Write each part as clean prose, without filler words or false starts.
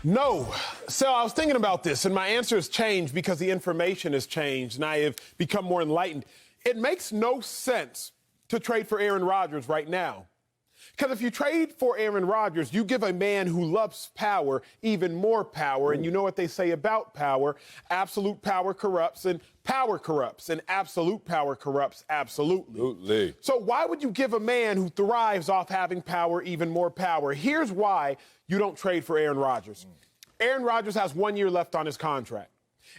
No. So I was thinking about this, and my answer has changed because the information has changed, and I have become more enlightened. It makes no sense to trade for Aaron Rodgers right now. Because if you trade for Aaron Rodgers, you give a man who loves power even more power. And you know what they say about power. Absolute power corrupts, and absolute power corrupts absolutely. Absolutely. So why would you give a man who thrives off having power even more power? Here's why you don't trade for Aaron Rodgers. Aaron Rodgers has 1 year left on his contract.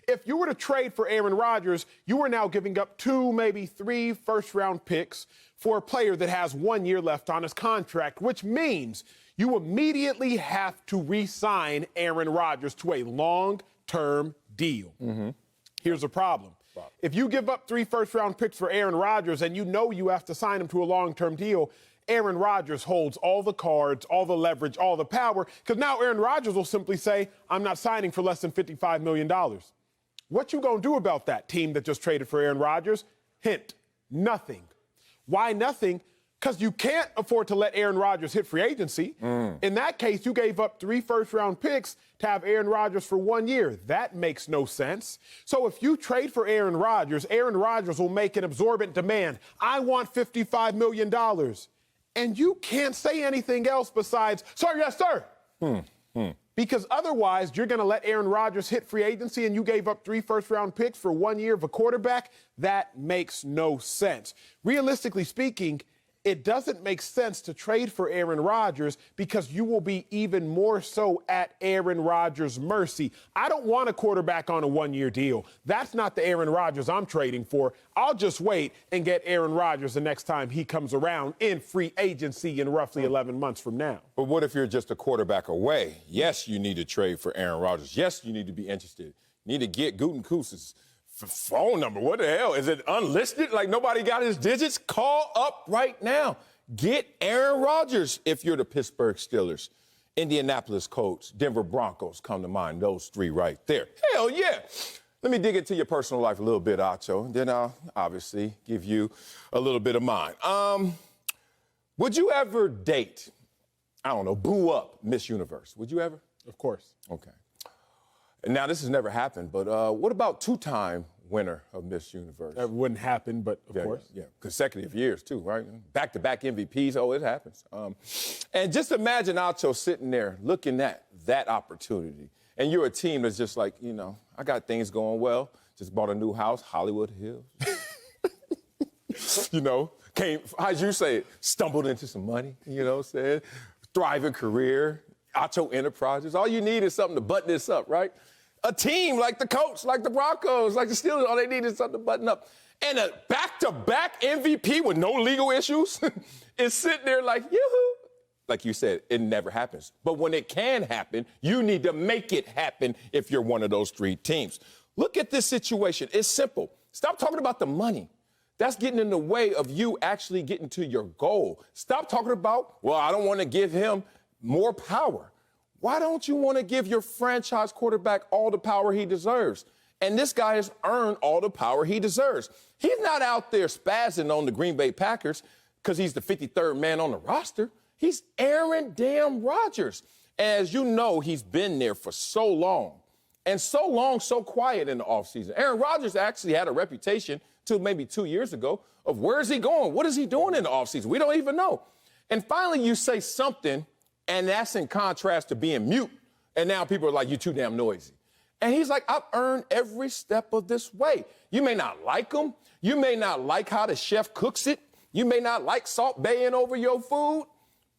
If you were to trade for Aaron Rodgers, you are now giving up 2, maybe 3 first-round picks for a player that has 1 year left on his contract, which means you immediately have to re-sign Aaron Rodgers to a long-term deal. Here's the problem. If you give up 3 first-round picks for Aaron Rodgers and you know you have to sign him to a long-term deal, Aaron Rodgers holds all the cards, all the leverage, all the power, because now Aaron Rodgers will simply say, I'm not signing for less than $55 million. What you gonna do about that team that just traded for Aaron Rodgers? Hint, nothing. Why nothing? Because you can't afford to let Aaron Rodgers hit free agency. In that case, you gave up 3 first-round picks to have Aaron Rodgers for 1 year. That makes no sense. So if you trade for Aaron Rodgers will make an absorbent demand. I want $55 million. And you can't say anything else besides, sir, yes, sir. Because otherwise, you're going to let Aaron Rodgers hit free agency and you gave up 3 first-round picks for 1 year of a quarterback? That makes no sense. Realistically speaking, it doesn't make sense to trade for Aaron Rodgers because you will be even more so at Aaron Rodgers' mercy. I don't want a quarterback on a 1 year deal. That's not the Aaron Rodgers I'm trading for. I'll just wait and get Aaron Rodgers the next time he comes around in free agency in roughly 11 months from now. But what if you're just a quarterback away? Yes, you need to trade for Aaron Rodgers. Yes, you need to be interested. You need to get Gutekunst's phone number. What the hell? Is it unlisted? Like nobody got his digits? Call up right now. Get Aaron Rodgers if you're the Pittsburgh Steelers. Indianapolis Colts, Denver Broncos come to mind. Those 3 right there. Hell yeah. Let me dig into your personal life a little bit, Acho. Then I'll obviously give you a little bit of mine. Would you ever date, I don't know, boo up Miss Universe? Would you ever? Of course. Okay. Now, this has never happened, but what about 2-time winner of Miss Universe? That wouldn't happen, but of course. Yeah, consecutive years, too, right? Back-to-back MVPs. Oh, it happens. And just imagine Acho sitting there looking at that opportunity. And you're a team that's just like, you know, I got things going well. Just bought a new house, Hollywood Hills. You know, how'd you say it? Stumbled into some money, you know what I'm saying? Thriving career, Acho Enterprises. All you need is something to button this up, right? A team like the Colts, like the Broncos, like the Steelers, all they need is something to button up. And a back-to-back MVP with no legal issues is sitting there like, yoo-hoo. Like you said, it never happens. But when it can happen, you need to make it happen if you're one of those 3 teams. Look at this situation. It's simple. Stop talking about the money. That's getting in the way of you actually getting to your goal. Stop talking about, well, I don't want to give him more power. Why don't you want to give your franchise quarterback all the power he deserves? And this guy has earned all the power he deserves. He's not out there spazzing on the Green Bay Packers because he's the 53rd man on the roster. He's Aaron damn Rodgers. As you know, he's been there for so long. And so long, so quiet in the offseason. Aaron Rodgers actually had a reputation till maybe 2 years ago of where is he going? What is he doing in the offseason? We don't even know. And finally, you say something, and that's in contrast to being mute. And now people are like, you're too damn noisy. And he's like, I've earned every step of this way. You may not like him. You may not like how the chef cooks it. You may not like Salt Baying over your food,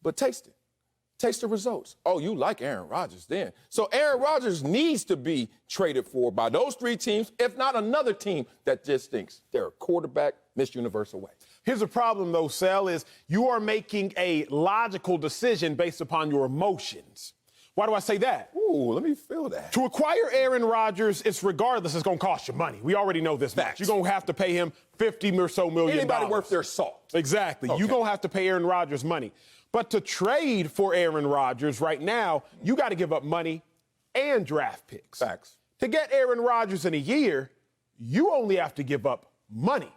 but taste it. Taste the results. Oh, you like Aaron Rodgers then. So Aaron Rodgers needs to be traded for by those 3 teams, if not another team that just thinks they're a quarterback Miss Universe away. Here's the problem, though, Sel, is you are making a logical decision based upon your emotions. Why do I say that? Ooh, let me feel that. To acquire Aaron Rodgers, it's regardless, it's going to cost you money. We already know this much. You're going to have to pay him $50 or so million. Anybody worth their salt. Exactly. Okay. You're going to have to pay Aaron Rodgers money. But to trade for Aaron Rodgers right now, you got to give up money and draft picks. Facts. To get Aaron Rodgers in a year, you only have to give up money.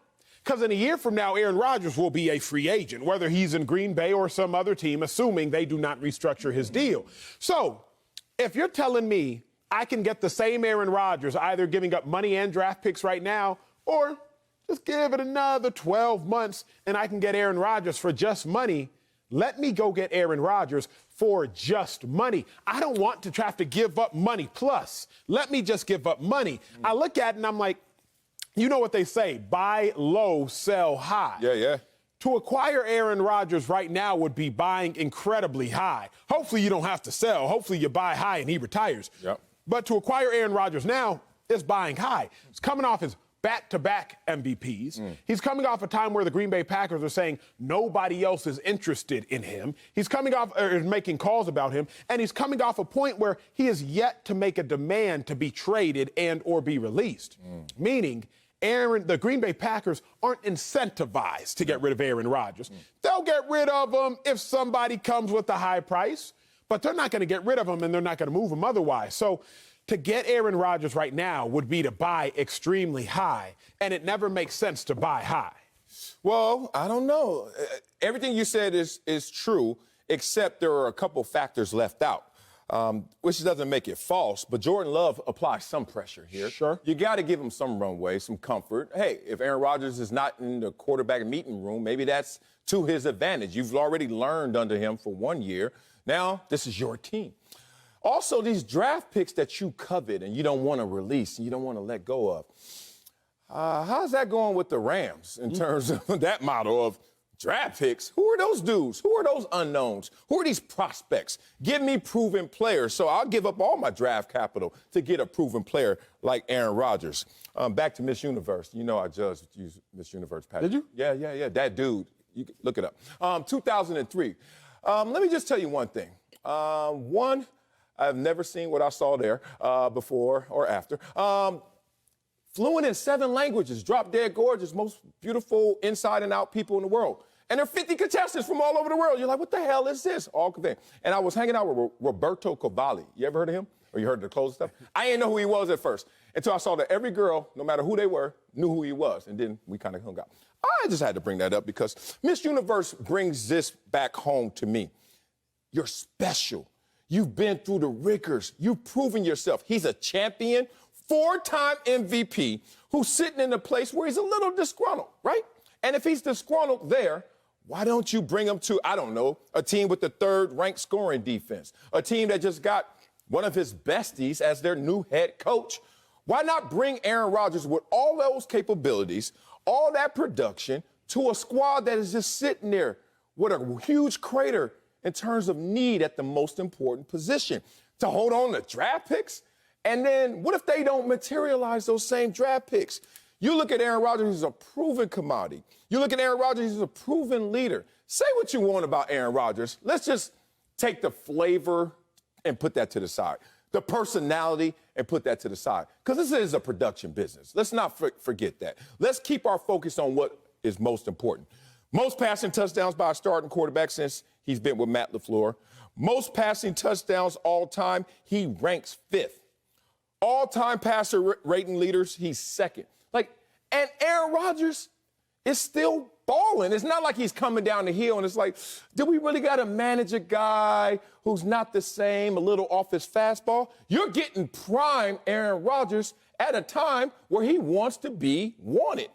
Because in a year from now, Aaron Rodgers will be a free agent, whether he's in Green Bay or some other team, assuming they do not restructure his deal. So If you're telling me I can get the same Aaron Rodgers, either giving up money and draft picks right now, or just give it another 12 months and I can get Aaron Rodgers for just money, let me go get Aaron Rodgers for just money. I don't want to have to give up money plus. Let me just give up money. I look at it and I'm like, you know what they say, buy low, sell high. Yeah. To acquire Aaron Rodgers right now would be buying incredibly high. Hopefully you don't have to sell. Hopefully you buy high and he retires. Yep. But to acquire Aaron Rodgers now is buying high. He's coming off his back-to-back MVPs. He's coming off a time where the Green Bay Packers are saying nobody else is interested in him. He's coming off, or is making calls about him, and he's coming off a point where he is yet to make a demand to be traded and or be released. Meaning, the Green Bay Packers aren't incentivized to get rid of Aaron Rodgers. They'll get rid of him if somebody comes with a high price, but they're not going to get rid of him and they're not going to move him otherwise. So to get Aaron Rodgers right now would be to buy extremely high, and it never makes sense to buy high. Well, I don't know. Everything you said is true, except there are a couple factors left out. Which doesn't make it false, but Jordan Love applies some pressure here. Sure. You got to give him some runway, some comfort. Hey, if Aaron Rodgers is not in the quarterback meeting room, maybe that's to his advantage. You've already learned under him for 1 year. Now, this is your team. Also, these draft picks that you covet and you don't want to release and you don't want to let go of, how's that going with the Rams in terms of that model of draft picks? Who are those dudes? Who are those unknowns? Who are these prospects? Give me proven players. So I'll give up all my draft capital to get a proven player like Aaron Rodgers. Back to Miss Universe. You know I judged Miss Universe, Pat. Did you? Yeah. That dude. You can look it up. 2003. Let me just tell you one thing. I've never seen what I saw there before or after. Fluent in 7 languages, drop dead gorgeous, most beautiful inside and out people in the world. And there are 50 contestants from all over the world. You're like, what the hell is this? All thing. And I was hanging out with Roberto Cavalli. You ever heard of him? Or you heard the clothes stuff? I didn't know who he was at first until I saw that every girl, no matter who they were, knew who he was. And then we kind of hung out. I just had to bring that up because Miss Universe brings this back home to me. You're special. You've been through the rigors. You've proven yourself. He's a champion, 4-time MVP who's sitting in a place where he's a little disgruntled, right? And if he's disgruntled there, why don't you bring him to, I don't know, a team with the 3rd-ranked scoring defense, a team that just got one of his besties as their new head coach? Why not bring Aaron Rodgers with all those capabilities, all that production, to a squad that is just sitting there with a huge crater in terms of need at the most important position, to hold on to draft picks? And then what if they don't materialize those same draft picks? You look at Aaron Rodgers, he's a proven commodity. You look at Aaron Rodgers, he's a proven leader. Say what you want about Aaron Rodgers. Let's just take the flavor and put that to the side. The personality and put that to the side. Because this is a production business. Let's not forget that. Let's keep our focus on what is most important. Most passing touchdowns by a starting quarterback since he's been with Matt LaFleur. Most passing touchdowns all time, he ranks 5th. All-time passer rating leaders, he's 2nd. And Aaron Rodgers is still balling. It's not like he's coming down the hill and it's like, do we really got to manage a guy who's not the same, a little off his fastball? You're getting prime Aaron Rodgers at a time where he wants to be wanted.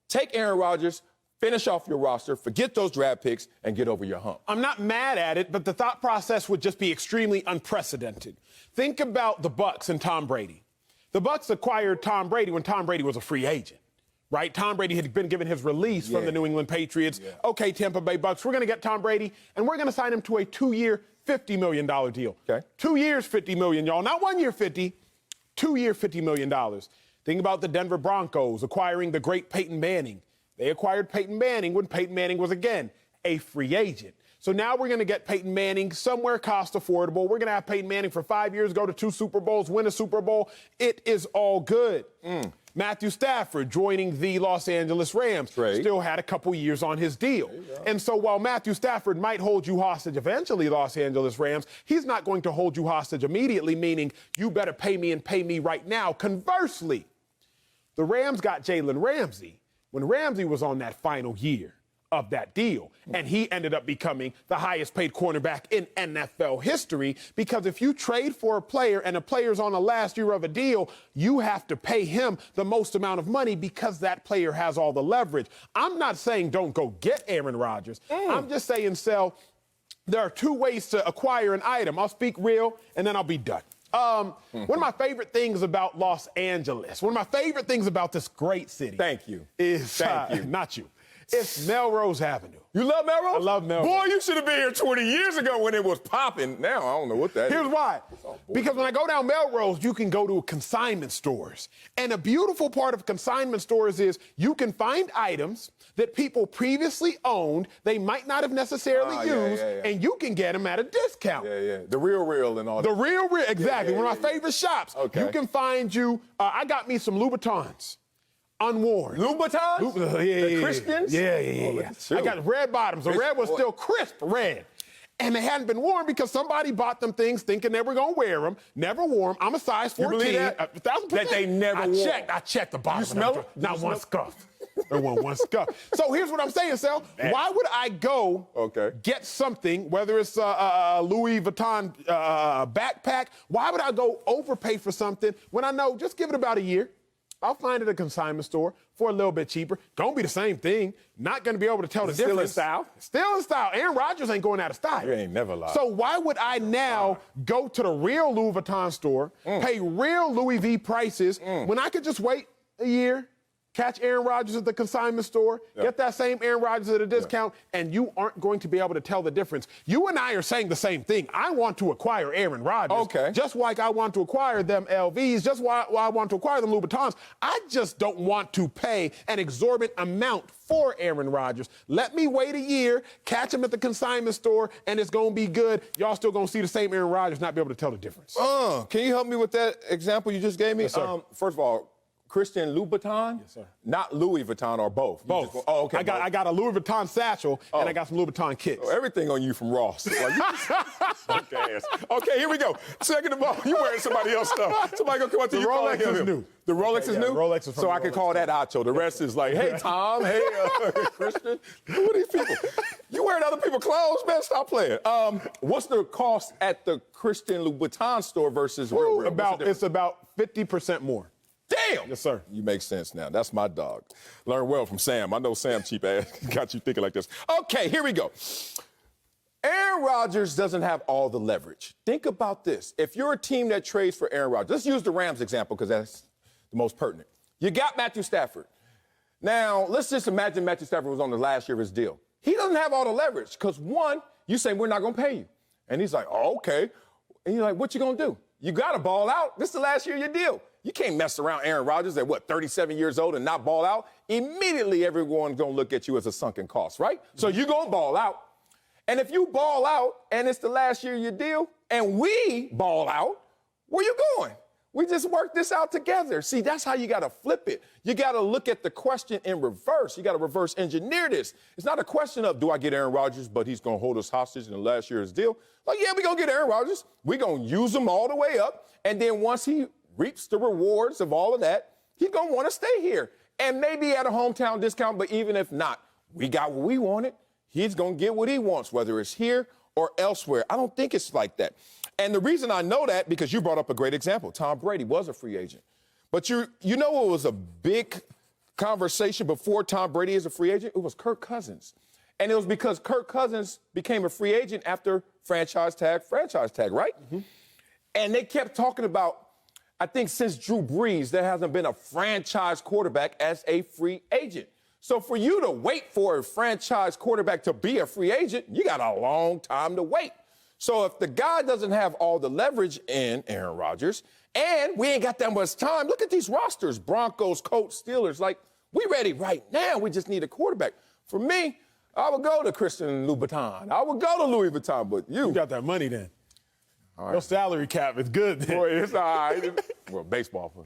Take Aaron Rodgers, finish off your roster, forget those draft picks, and get over your hump. I'm not mad at it, but the thought process would just be extremely unprecedented. Think about the Bucs and Tom Brady. The Bucs acquired Tom Brady when Tom Brady was a free agent, right? Tom Brady had been given his release from the New England Patriots. Okay, Tampa Bay Bucs, we're going to get Tom Brady, and we're going to sign him to a 2-year, $50 million deal. Okay. 2 years, $50 million, y'all. Not 1 year, 50. 2 year, $50 million. Think about the Denver Broncos acquiring the great Peyton Manning. They acquired Peyton Manning when Peyton Manning was, again, a free agent. So now we're going to get Peyton Manning somewhere cost affordable. We're going to have Peyton Manning for 5 years, go to 2 Super Bowls, win a Super Bowl. It is all good. Matthew Stafford joining the Los Angeles Rams still had a couple years on his deal. And so while Matthew Stafford might hold you hostage eventually, Los Angeles Rams, he's not going to hold you hostage immediately, meaning you better pay me and pay me right now. Conversely, the Rams got Jalen Ramsey when Ramsey was on that final year of that deal. And he ended up becoming the highest paid cornerback in NFL history, because if you trade for a player and a player's on the last year of a deal, you have to pay him the most amount of money because that player has all the leverage. I'm not saying don't go get Aaron Rodgers. I'm just saying, Sel, there are two ways to acquire an item. I'll speak real and then I'll be done. One of my favorite things about Los Angeles, one of my favorite things about this great city. Thank you. Is, Thank you. Not you. It's Melrose Avenue. You love Melrose? I love Melrose. Boy, you should have been here 20 years ago when it was popping. Now, I don't know what that is. Here's why. Because when I go down Melrose, you can go to consignment stores. And a beautiful part of consignment stores is you can find items that people previously owned, they might not have necessarily used, and you can get them at a discount. The real and all that. The real, exactly. One of my favorite shops. Okay. You can find I got me some Louboutins. Unworn. Louboutins? The Christians? Yeah. I got red bottoms. The red was still crisp red. And they hadn't been worn because somebody bought them things thinking they were going to wear them, never wore them. I'm a size 14. You believe that? 1,000%. That they never wore. I checked the bottom. You smell it? Not one scuff. There wasn't one scuff. So here's what I'm saying, Sel. Why would I go get something, whether it's a Louis Vuitton backpack, why would I go overpay for something when I know just give it about a year? I'll find it at a consignment store for a little bit cheaper. Gonna be the same thing. Not gonna be able to tell the difference. Still in style? Still in style. Aaron Rodgers ain't going out of style. You ain't never lied. So why would I now go to the real Louis Vuitton store, pay real Louis V prices, when I could just wait a year, catch Aaron Rodgers at the consignment store, get that same Aaron Rodgers at a discount, and you aren't going to be able to tell the difference. You and I are saying the same thing. I want to acquire Aaron Rodgers. Just like I want to acquire them LVs, just why I want to acquire them Louboutins. I just don't want to pay an exorbitant amount for Aaron Rodgers. Let me wait a year, catch him at the consignment store, and it's going to be good. Y'all still going to see the same Aaron Rodgers, not be able to tell the difference. Can you help me with that example you just gave me? Yes, sir. First of all, Christian Louboutin? Yes, sir. Not Louis Vuitton or both? Both. Okay. I got a Louis Vuitton satchel, and I got some Louis Vuitton kits. Everything on you from Ross. Okay, here we go. Second of all, you wearing somebody else's stuff. Somebody gonna come up to you. The Rolex is new. The Rolex is new? The Rolex is from So the I can Rolex. call that Acho. The rest is like, hey, Tom, hey, Christian. Who are these people? You wearing other people's clothes, man? Stop playing. What's the cost at the Christian Louboutin store versus real? It's about 50% more. Damn! Yes, sir. You make sense now. That's my dog. Learn well from Sam. I know Sam, cheap ass, got you thinking like this. Okay, here we go. Aaron Rodgers doesn't have all the leverage. Think about this. If you're a team that trades for Aaron Rodgers, let's use the Rams example because that's the most pertinent. You got Matthew Stafford. Now, let's just imagine Matthew Stafford was on the last year of his deal. He doesn't have all the leverage because, one, you say, we're not going to pay you. And he's like, oh, okay. And you're like, what you going to do? You got to ball out. This is the last year of your deal. You can't mess around Aaron Rodgers at, 37 years old and not ball out? Immediately, everyone's going to look at you as a sunken cost, right? So you're going to ball out. And if you ball out and it's the last year of your deal and we ball out, where you going? We just worked this out together. See, that's how you got to flip it. You got to look at the question in reverse. You got to reverse engineer this. It's not a question of, do I get Aaron Rodgers, but he's going to hold us hostage in the last year's deal? Like, yeah, we're going to get Aaron Rodgers. We're going to use him all the way up. And then once he reaps the rewards of all of that, he's going to want to stay here. And maybe at a hometown discount, but even if not, we got what we wanted. He's going to get what he wants, whether it's here or elsewhere. I don't think it's like that. And the reason I know that, because you brought up a great example. Tom Brady was a free agent. But you know what was a big conversation before Tom Brady is a free agent? It was Kirk Cousins. And it was because Kirk Cousins became a free agent after franchise tag, right? And they kept talking about, I think since Drew Brees, there hasn't been a franchise quarterback as a free agent. So for you to wait for a franchise quarterback to be a free agent, you got a long time to wait. So if the guy doesn't have all the leverage in Aaron Rodgers, and we ain't got that much time, look at these rosters, Broncos, Colts, Steelers, like, we ready right now. We just need a quarterback. For me, I would go to Christian Louboutin. I would go to Louis Vuitton, but you got that money then. All right. Your salary cap is good then. Boy, it's all right. Well, baseball for